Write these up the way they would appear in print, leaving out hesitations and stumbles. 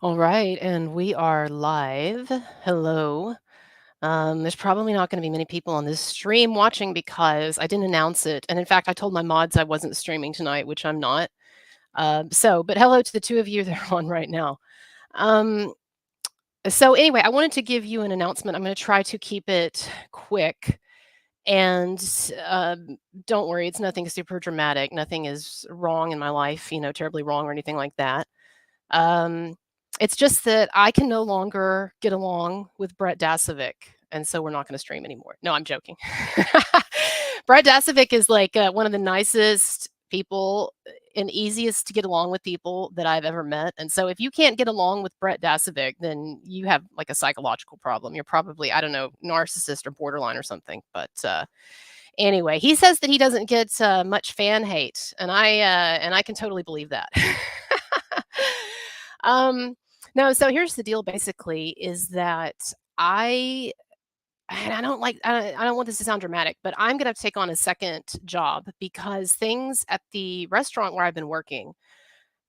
All right, and we are live. Hello. There's probably not going to be many people on this stream watching because I didn't announce it. And in fact, I told my mods I wasn't streaming tonight, which I'm not. But hello to the two of you that are on right now. Um, so, anyway, I wanted to give you an announcement. I'm going to try to keep it quick. And don't worry, it's nothing super dramatic. Nothing is wrong in my life, terribly wrong or anything like that. Um, it's just that I can no longer get along with Brett Dasovic, and so we're not going to stream anymore. No, I'm joking. Brett Dasovic is like one of the nicest people and easiest to get along with people that I've ever met. And so if you can't get along with Brett Dasovic, then you have like a psychological problem. You're probably, I don't know, narcissist or borderline or something. But anyway, he says that he doesn't get much fan hate, and I can totally believe that. Um, no, so here's the deal basically is that I and I don't want this to sound dramatic, but I'm gonna have to take on a second job because things at the restaurant where I've been working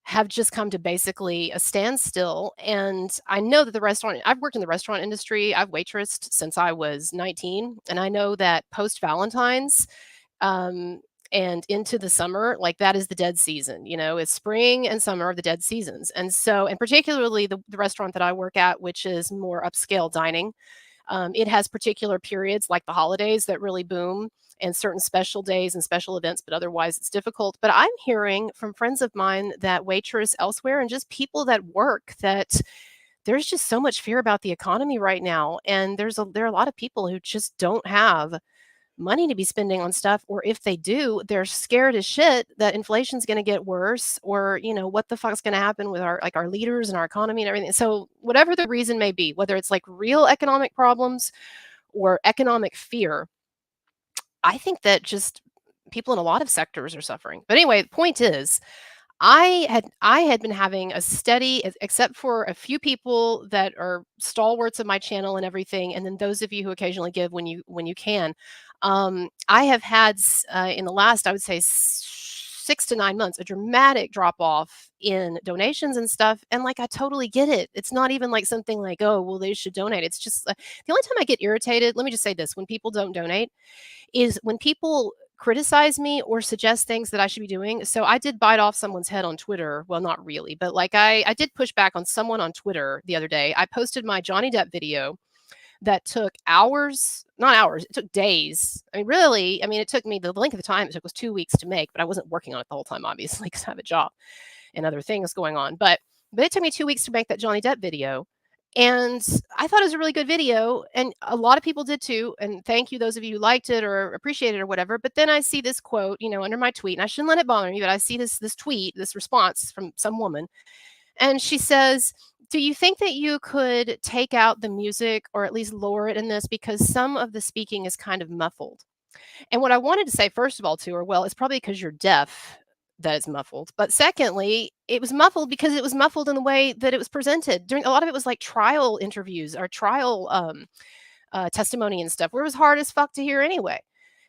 have just come to basically a standstill. And I know that I've worked in the restaurant industry. I've waitressed since I was 19. And I know that post Valentine's, um, and into the summer, like that is the dead season. It's spring and summer are the dead seasons. And particularly the restaurant that I work at, which is more upscale dining, it has particular periods like the holidays that really boom and certain special days and special events, but otherwise it's difficult. But I'm hearing from friends of mine that waitress elsewhere and just people that work that there's just so much fear about the economy right now. And there are a lot of people who just don't have money to be spending on stuff, or if they do, they're scared as shit that inflation's going to get worse, or what the fuck's going to happen with our leaders and our economy and everything. So whatever the reason may be, whether it's like real economic problems or economic fear, I think that just people in a lot of sectors are suffering. But anyway, the point is I had been having a steady, except for a few people that are stalwarts of my channel and everything, and then those of you who occasionally give when you can. I have had in the last, I would say, 6 to 9 months, a dramatic drop off in donations and stuff. And like, I totally get it. It's not even like something like, oh, well, they should donate. It's just the only time I get irritated. Let me just say this: when people don't donate, is when people criticize me or suggest things that I should be doing. So I did bite off someone's head on Twitter. Well, not really, but like I did push back on someone on Twitter the other day. I posted my Johnny Depp video that took hours, not hours, it took days. I mean, really, I mean, it took me the length of the time it took was 2 weeks to make, but I wasn't working on it the whole time, obviously, because I have a job and other things going on. But it took me 2 weeks to make that Johnny Depp video. And I thought it was a really good video, and a lot of people did too. And thank you, those of you who liked it or appreciated it or whatever. But then I see this quote, under my tweet, and I shouldn't let it bother me, but I see this tweet, this response from some woman, and she says, "Do you think that you could take out the music or at least lower it in this because some of the speaking is kind of muffled?" And what I wanted to say, first of all, to her, well, it's probably because you're deaf that it's muffled. But secondly, it was muffled because it was muffled in the way that it was presented. During a lot of it was like trial interviews or trial testimony and stuff, where it was hard as fuck to hear anyway.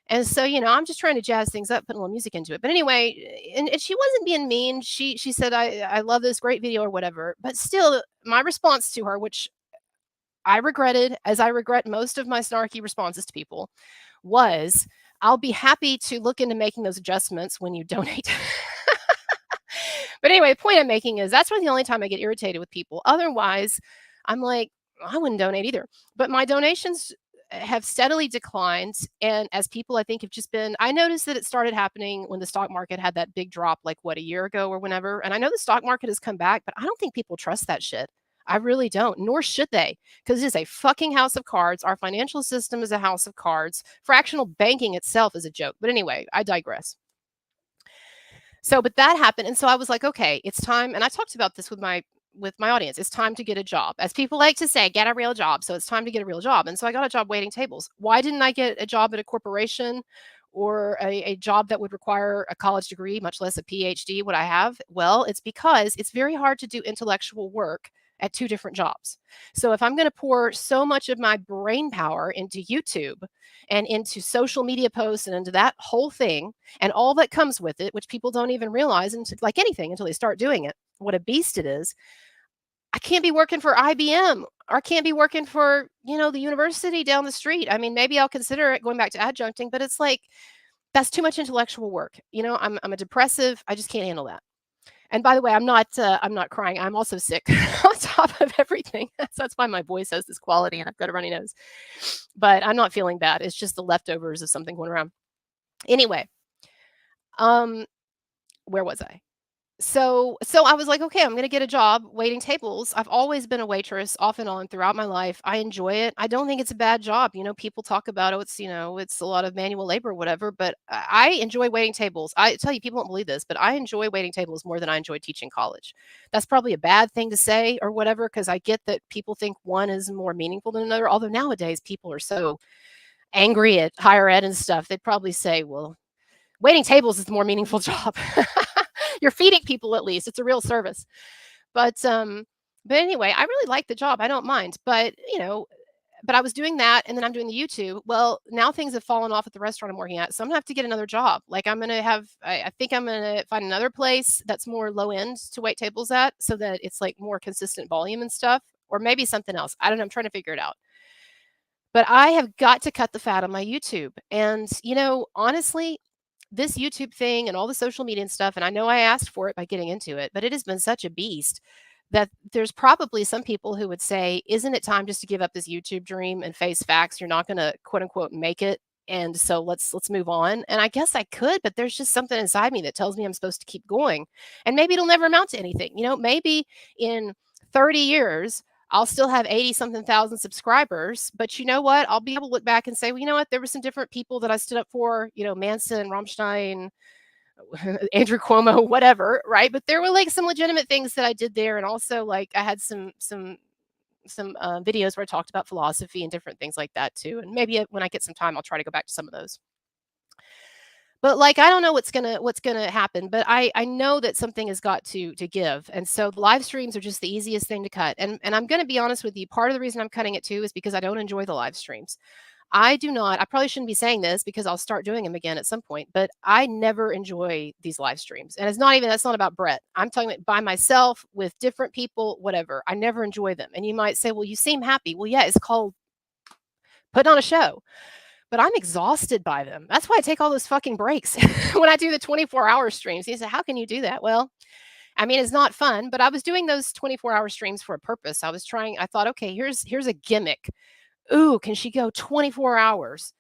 And so, I'm just trying to jazz things up, put a little music into it. But anyway, and she wasn't being mean. She said, I love this great video or whatever. But still, my response to her, which I regretted, as I regret most of my snarky responses to people, was, I'll be happy to look into making those adjustments when you donate. But anyway, the point I'm making is that's really the only time I get irritated with people. Otherwise, I'm like, I wouldn't donate either. But my donations have steadily declined. And as people, I think, have just been, I noticed that it started happening when the stock market had that big drop, like what, a year ago or whenever. And I know the stock market has come back, but I don't think people trust that shit. I really don't, nor should they, because it is a fucking house of cards. Our financial system is a house of cards. Fractional banking itself is a joke. But anyway, I digress. So, but that happened, and so I was like, okay, it's time. And I talked about this with my audience. It's time to get a job, as people like to say, get a real job. So it's time to get a real job. And so I got a job waiting tables. Why didn't I get a job at a corporation or a job that would require a college degree, much less a PhD? What I have? Well, it's because it's very hard to do intellectual work at two different jobs. So if I'm going to pour so much of my brain power into YouTube and into social media posts and into that whole thing and all that comes with it, which people don't even realize, like anything, until they start doing it, what a beast it is. I can't be working for IBM, or I can't be working for, the university down the street. I mean, maybe I'll consider it going back to adjuncting, but it's like, that's too much intellectual work. I'm a depressive. I just can't handle that. And by the way, I'm not crying. I'm also sick on top of everything. So that's why my voice has this quality and I've got a runny nose. But I'm not feeling bad. It's just the leftovers of something going around. Anyway, um, where was I? So I was like, "Okay, I'm gonna get a job waiting tables." I've always been a waitress off and on throughout my life. I enjoy it. I don't think it's a bad job. People talk about, "Oh, it's a lot of manual labor or whatever," but I enjoy waiting tables. I tell you, people don't believe this, but I enjoy waiting tables more than I enjoy teaching college. That's probably a bad thing to say or whatever, because I get that people think one is more meaningful than another, although nowadays people are so angry at higher ed and stuff, they'd probably say, "Well, waiting tables is the more meaningful job." You're feeding people at least. It's a real service. But anyway, I really like the job. I don't mind. But I was doing that and then I'm doing the YouTube. Well, now things have fallen off at the restaurant I'm working at. So I'm gonna have to get another job. Like I think I'm gonna find another place that's more low end to wait tables at so that it's like more consistent volume and stuff. Or maybe something else. I don't know. I'm trying to figure it out. But I have got to cut the fat on my YouTube. And, honestly, this YouTube thing and all the social media and stuff, and I know I asked for it by getting into it, but it has been such a beast that there's probably some people who would say, "Isn't it time just to give up this YouTube dream and face facts? You're not going to quote unquote make it. And so let's move on." And I guess I could, but there's just something inside me that tells me I'm supposed to keep going. And maybe it'll never amount to anything. Maybe in 30 years I'll still have 80 something thousand subscribers, but you know what? I'll be able to look back and say, well, you know what? There were some different people that I stood up for, Manson, Rammstein, Andrew Cuomo, whatever, right? But there were like some legitimate things that I did there, and also like I had some videos where I talked about philosophy and different things like that too. And maybe when I get some time, I'll try to go back to some of those. But like I don't know what's gonna happen, but I know that something has got to give. And so the live streams are just the easiest thing to cut. And I'm gonna be honest with you, part of the reason I'm cutting it too is because I don't enjoy the live streams. I do not. I probably shouldn't be saying this because I'll start doing them again at some point, but I never enjoy these live streams. And that's not about Brett. I'm talking about by myself with different people, whatever. I never enjoy them. And you might say, well, you seem happy. Well, yeah, it's called putting on a show, but I'm exhausted by them. That's why I take all those fucking breaks when I do the 24-hour streams. He said, how can you do that? Well, I mean, it's not fun, but I was doing those 24-hour streams for a purpose. I thought, okay, here's a gimmick. Ooh, can she go 24 hours?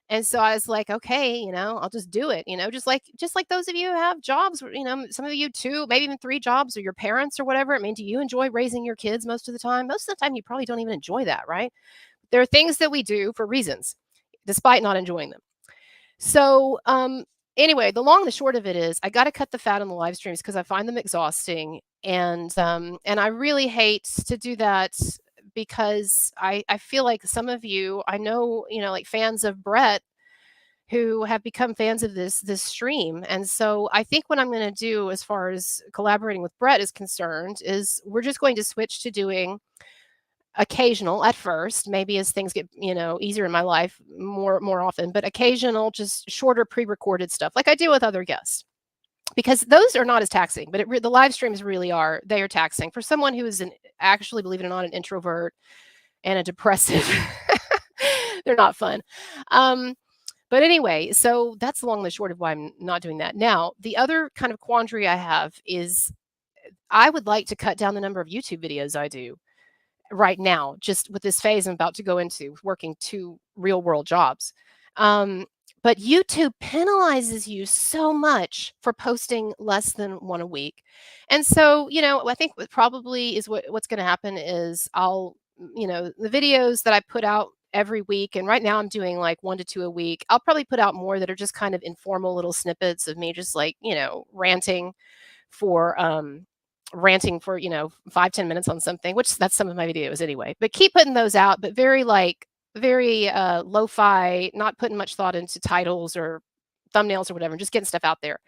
And so I was like, okay, I'll just do it, just like those of you who have jobs, some of you two, maybe even three jobs, or your parents or whatever. I mean, do you enjoy raising your kids most of the time? Most of the time, you probably don't even enjoy that, right? There are things that we do for reasons, despite not enjoying them. So, anyway, the long and the short of it is I got to cut the fat on the live streams because I find them exhausting. And I really hate to do that because I feel like some of you I know, like fans of Brett who have become fans of this stream. And so I think what I'm going to do as far as collaborating with Brett is concerned is we're just going to switch to doing occasional at first, maybe as things get easier in my life more often, but occasional just shorter pre-recorded stuff like I do with other guests, because those are not as taxing, but the live streams really are. They are taxing for someone who is actually, believe it or not, an introvert and a depressive. They're not fun. But anyway, so that's long and the short of why I'm not doing that. Now, the other kind of quandary I have is I would like to cut down the number of YouTube videos I do right now, just with this phase I'm about to go into, working two real world jobs. Um, but YouTube penalizes you so much for posting less than one a week. And so, I think what probably is what's going to happen is the videos that I put out every week, and right now I'm doing like 1 to 2 a week. I'll probably put out more that are just kind of informal little snippets of me just like, for um ranting for 5-10 minutes on something, which that's some of my videos anyway, but keep putting those out, but very lo-fi, not putting much thought into titles or thumbnails or whatever, just getting stuff out there.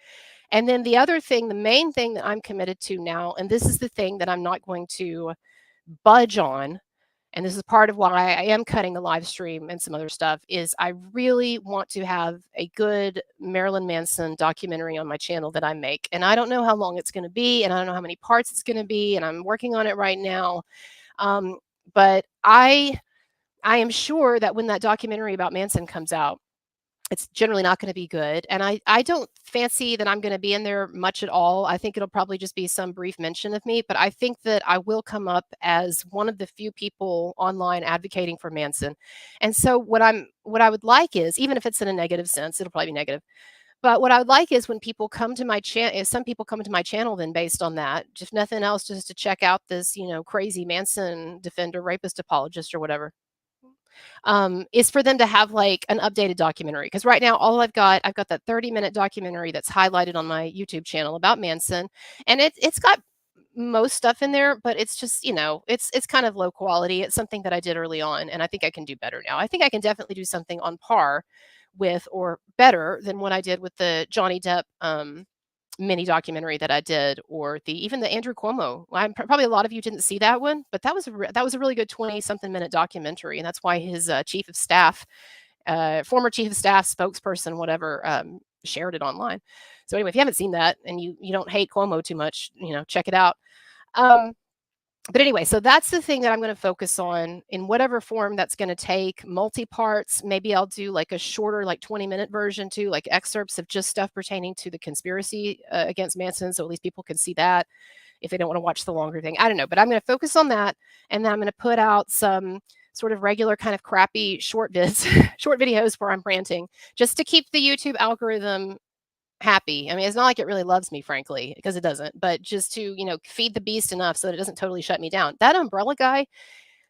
And then the main thing that I'm committed to now, and this is the thing that I'm not going to budge on, and this is part of why I am cutting the live stream and some other stuff, is I really want to have a good Marilyn Manson documentary on my channel that I make. And I don't know how long it's going to be, and I don't know how many parts it's going to be, and I'm working on it right now. Um, but I am sure that when that documentary about Manson comes out, it's generally not gonna be good, and I don't fancy that I'm gonna be in there much at all. I think it'll probably just be some brief mention of me, but I think that I will come up as one of the few people online advocating for Manson. And so what I would like is, even if it's in a negative sense, it'll probably be negative, but what I would like is when people come to my channel, if some people come to my channel then based on that, if nothing else, just to check out this, crazy Manson defender, rapist apologist or whatever, is for them to have like an updated documentary. Because right now, I've got that 30-minute documentary that's highlighted on my YouTube channel about Manson, and it's got most stuff in there, but it's just it's kind of low quality. It's something that I did early on, and I think I can do better now. I think I can definitely do something on par with or better than what I did with the Johnny Depp mini documentary that I did, or even the Andrew Cuomo. Probably a lot of you didn't see that one, but that was a really good 20 something minute documentary, and that's why his chief of staff, former chief of staff, spokesperson, whatever, shared it online. So anyway, if you haven't seen that and you don't hate Cuomo too much, check it out. Um, but anyway, so that's the thing that I'm going to focus on in whatever form that's going to take, multi parts. Maybe I'll do like a shorter, like 20-minute version too, like excerpts of just stuff pertaining to the conspiracy against Manson. So at least people can see that if they don't want to watch the longer thing. I don't know, but I'm going to focus on that. And then I'm going to put out some sort of regular kind of crappy short vids, short videos where I'm ranting, just to keep the YouTube algorithm happy. I mean, it's not like it really loves me, frankly, because it doesn't, but just to, feed the beast enough so that it doesn't totally shut me down. That umbrella guy,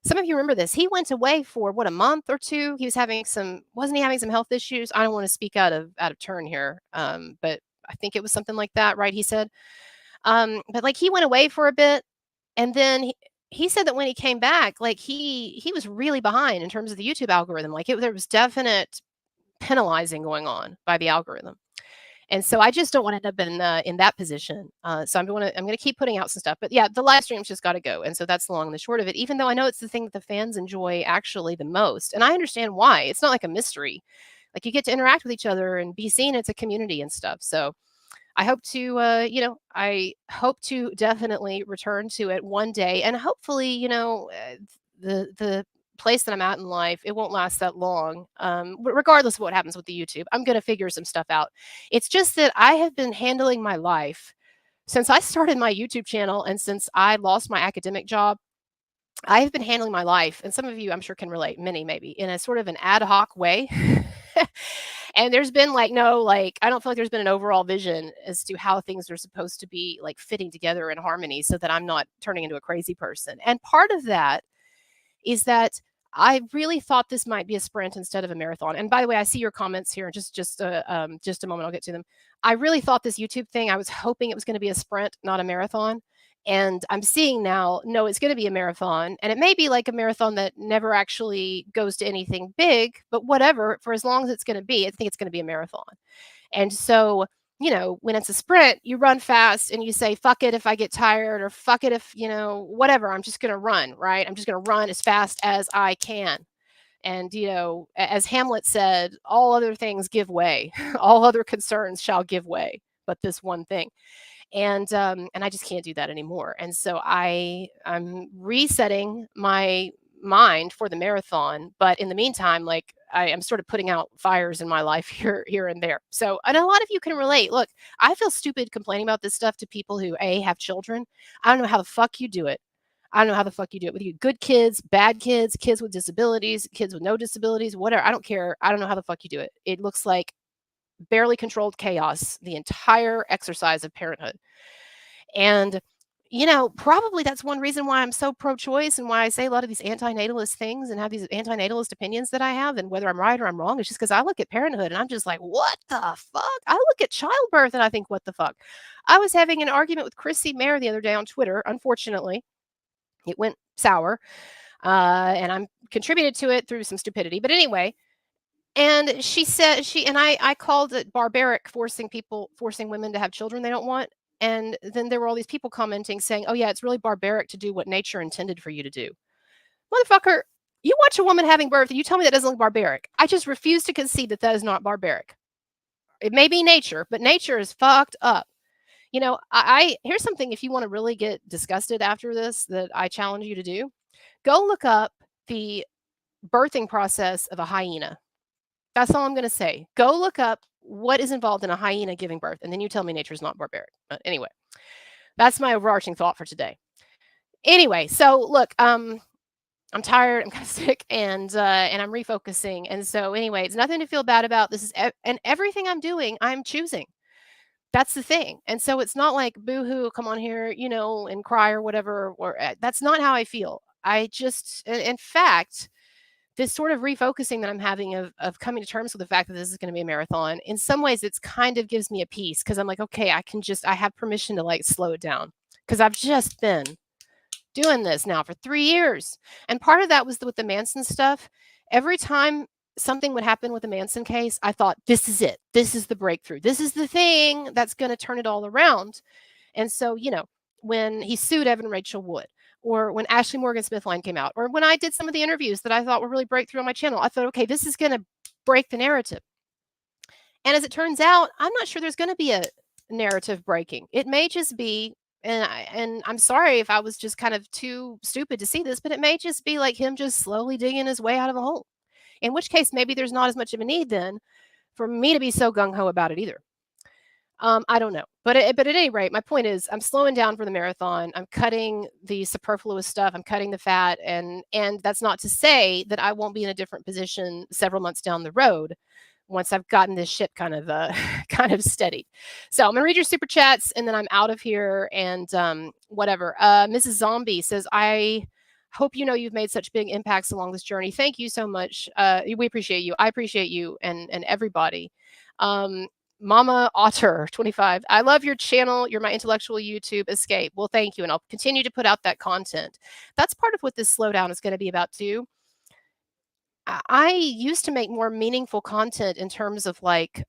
some of you remember this. He went away for what, a month or two. He was wasn't he having some health issues? I don't want to speak out of turn here. But I think it was something like that, right? He said. But like he went away for a bit, and then he said that when he came back, like he was really behind in terms of the YouTube algorithm. Like there was definite penalizing going on by the algorithm. And so I just don't want to end up in that position. So I'm gonna keep putting out some stuff. But yeah, the live streams just got to go. And so that's the long and the short of it. Even though I know it's the thing that the fans enjoy actually the most, and I understand why. It's not like a mystery. Like you get to interact with each other and be seen. It's a community and stuff. So I hope to definitely return to it one day, and hopefully, the place that I'm at in life, it won't last that long. Regardless of what happens with the YouTube, I'm gonna figure some stuff out. It's just that I have been handling my life since I started my YouTube channel and since I lost my academic job. I have been handling my life, and some of you I'm sure can relate, many maybe, in a sort of an ad hoc way. And there's been I don't feel like there's been an overall vision as to how things are supposed to be like fitting together in harmony so that I'm not turning into a crazy person. And part of that is that I really thought this might be a sprint instead of a marathon. And by the way, I see your comments here. Just a moment, I'll get to them. I really thought this YouTube thing, I was hoping it was going to be a sprint, not a marathon. And I'm seeing now, no, it's going to be a marathon. And it may be like a marathon that never actually goes to anything big, but whatever, for as long as it's going to be, I think it's going to be a marathon. And so, when it's a sprint, you run fast and you say, fuck it if I get tired, or fuck it if, whatever, I'm just going to run, right? I'm just going to run as fast as I can. And, as Hamlet said, all other things give way, all other concerns shall give way, but this one thing. And I just can't do that anymore. And so I'm resetting my mind for the marathon, but in the meantime, like I am sort of putting out fires in my life here and there. So, and a lot of you can relate. Look, I feel stupid complaining about this stuff to people who have children. I don't know how the fuck you do it. I don't know how the fuck you do it with you good kids, bad kids, kids with disabilities, kids with no disabilities, whatever. I don't care. I don't know how the fuck you do it. It looks like barely controlled chaos the entire exercise of parenthood. And, probably that's one reason why I'm so pro choice and why I say a lot of these antinatalist things and have these antinatalist opinions that I have. And whether I'm right or I'm wrong, it's just because I look at parenthood and I'm just like, what the fuck? I look at childbirth and I think, what the fuck? I was having an argument with Chrissy Mayer the other day on Twitter. Unfortunately, it went sour. And I'm contributed to it through some stupidity. But anyway, and she said I called it barbaric, forcing women to have children they don't want. And then there were all these people commenting saying, "Oh yeah, it's really barbaric to do what nature intended for you to do." Motherfucker, you watch a woman having birth and you tell me that doesn't look barbaric. I just refuse to concede that that is not barbaric. It may be nature, but nature is fucked up. I here's something if you want to really get disgusted after this that I challenge you to do. Go look up the birthing process of a hyena. That's all I'm going to say. Go look up what is involved in a hyena giving birth, and then you tell me nature's not barbaric. But anyway, that's my overarching thought for today. Anyway, so look, I'm tired, I'm kind of sick, and I'm refocusing. And so, anyway, it's nothing to feel bad about. This is and everything I'm doing, I'm choosing. That's the thing. And so it's not like boohoo, come on here, and cry or whatever. Or that's not how I feel. I just, in fact, this sort of refocusing that I'm having of coming to terms with the fact that this is going to be a marathon, in some ways, it's kind of gives me a peace because I'm like, okay, I have permission to like slow it down because I've just been doing this now for 3 years. And part of that was with the Manson stuff. Every time something would happen with the Manson case, I thought, this is it. This is the breakthrough. This is the thing that's going to turn it all around. And so, when he sued Evan Rachel Wood, or when Ashley Morgan Smith line came out, or when I did some of the interviews that I thought were really breakthrough on my channel, I thought, okay, this is going to break the narrative. And as it turns out, I'm not sure there's going to be a narrative breaking. It may just be, and I'm sorry if I was just kind of too stupid to see this, but it may just be like him just slowly digging his way out of a hole. In which case, maybe there's not as much of a need then for me to be so gung ho about it either. I don't know, but at any rate, my point is, I'm slowing down for the marathon. I'm cutting the superfluous stuff. I'm cutting the fat, and that's not to say that I won't be in a different position several months down the road once I've gotten this ship kind of kind of steadied. So I'm gonna read your super chats and then I'm out of here and whatever. Mrs. Zombie says, I hope you know you've made such big impacts along this journey. Thank you so much. We appreciate you. I appreciate you and everybody. Um, Mama Otter 25. I love your channel. You're my intellectual YouTube escape. Well, thank you. And I'll continue to put out that content. That's part of what this slowdown is going to be about too. I used to make more meaningful content in terms of like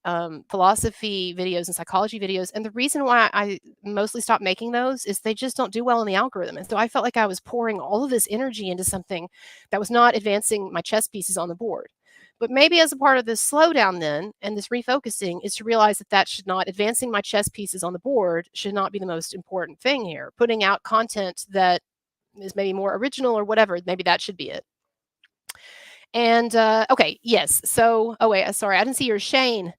philosophy videos and psychology videos. And the reason why I mostly stopped making those is they just don't do well in the algorithm. And so I felt like I was pouring all of this energy into something that was not advancing my chess pieces on the board. But maybe as a part of this slowdown, then, and this refocusing, is to realize that that should not, advancing my chess pieces on the board should not be the most important thing here. Putting out content that is maybe more original or whatever, maybe that should be it. And okay, yes. So, oh wait, sorry, I didn't see your Shane.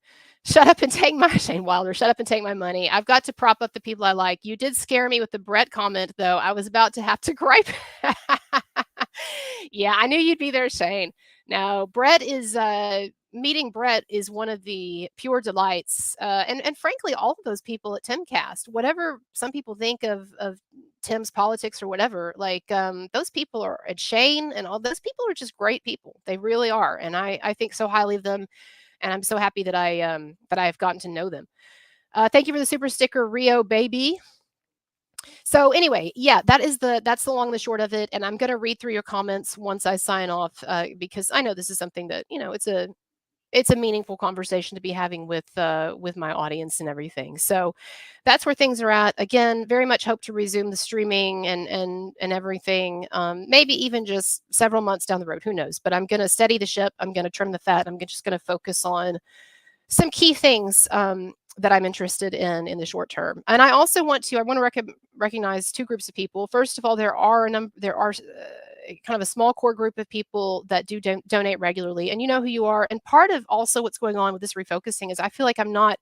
Shut up and take my Shane Wilder. Shut up and take my money. I've got to prop up the people I like. You did scare me with the Brett comment, though. I was about to have to gripe. Yeah, I knew you'd be there, Shane. Now, Brett is meeting Brett is one of the pure delights, and frankly, all of those people at Timcast, whatever some people think of Tim's politics or whatever, like those people are, and Shane and all those people are just great people. They really are, and I think so highly of them, and I'm so happy that I have gotten to know them. Thank you for the super sticker, Rio baby. So anyway, yeah, that's the long and the short of it. And I'm going to read through your comments once I sign off because I know this is something that it's a meaningful conversation to be having with my audience and everything. So that's where things are at. Again, very much hope to resume the streaming and everything. Maybe even just several months down the road. Who knows? But I'm going to steady the ship. I'm going to trim the fat. I'm just going to focus on some key things that I'm interested in the short term. And I also want to recognize two groups of people. First of all, there are kind of a small core group of people that do donate regularly, and you know who you are. And part of also what's going on with this refocusing is I feel like I'm not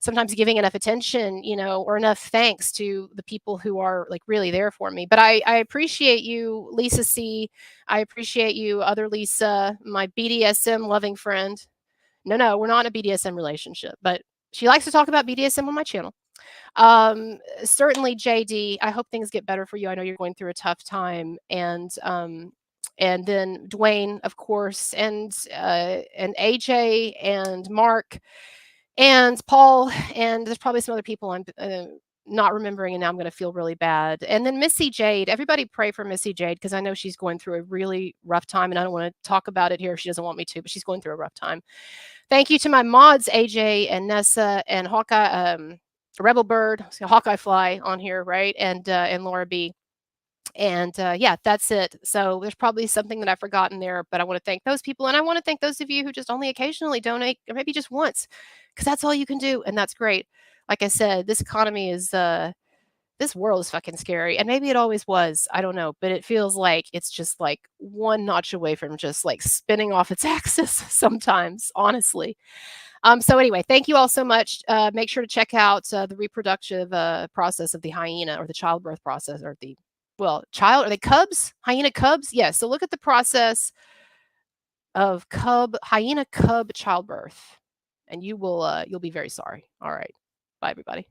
sometimes giving enough attention, or enough thanks to the people who are like really there for me. But I appreciate you, Lisa C. I appreciate you, other Lisa, my BDSM loving friend. No, we're not in a BDSM relationship, but she likes to talk about BDSM on my channel. Certainly, JD, I hope things get better for you. I know you're going through a tough time, and then Dwayne, of course, and AJ and Mark and Paul, and there's probably some other people I'm not remembering, and now I'm going to feel really bad. And then Missy Jade, everybody pray for Missy Jade because I know she's going through a really rough time, and I don't want to talk about it here if she doesn't want me to, but she's going through a rough time. Thank you to my mods, AJ and Nessa and Hawkeye, Rebel Bird, Hawkeye Fly on here, right? And Laura B. And yeah, that's it. So there's probably something that I've forgotten there, but I want to thank those people, and I want to thank those of you who just only occasionally donate, or maybe just once, because that's all you can do, and that's great. Like I said, this economy is this world is fucking scary, and maybe it always was. I don't know, but it feels like it's just like one notch away from just like spinning off its axis sometimes, honestly. So anyway, thank you all so much. Make sure to check out the reproductive process of the hyena, or the childbirth process, or the child, are they cubs? Hyena cubs? Yes. So look at the process of hyena cub childbirth, and you'll be very sorry. All right. Bye everybody.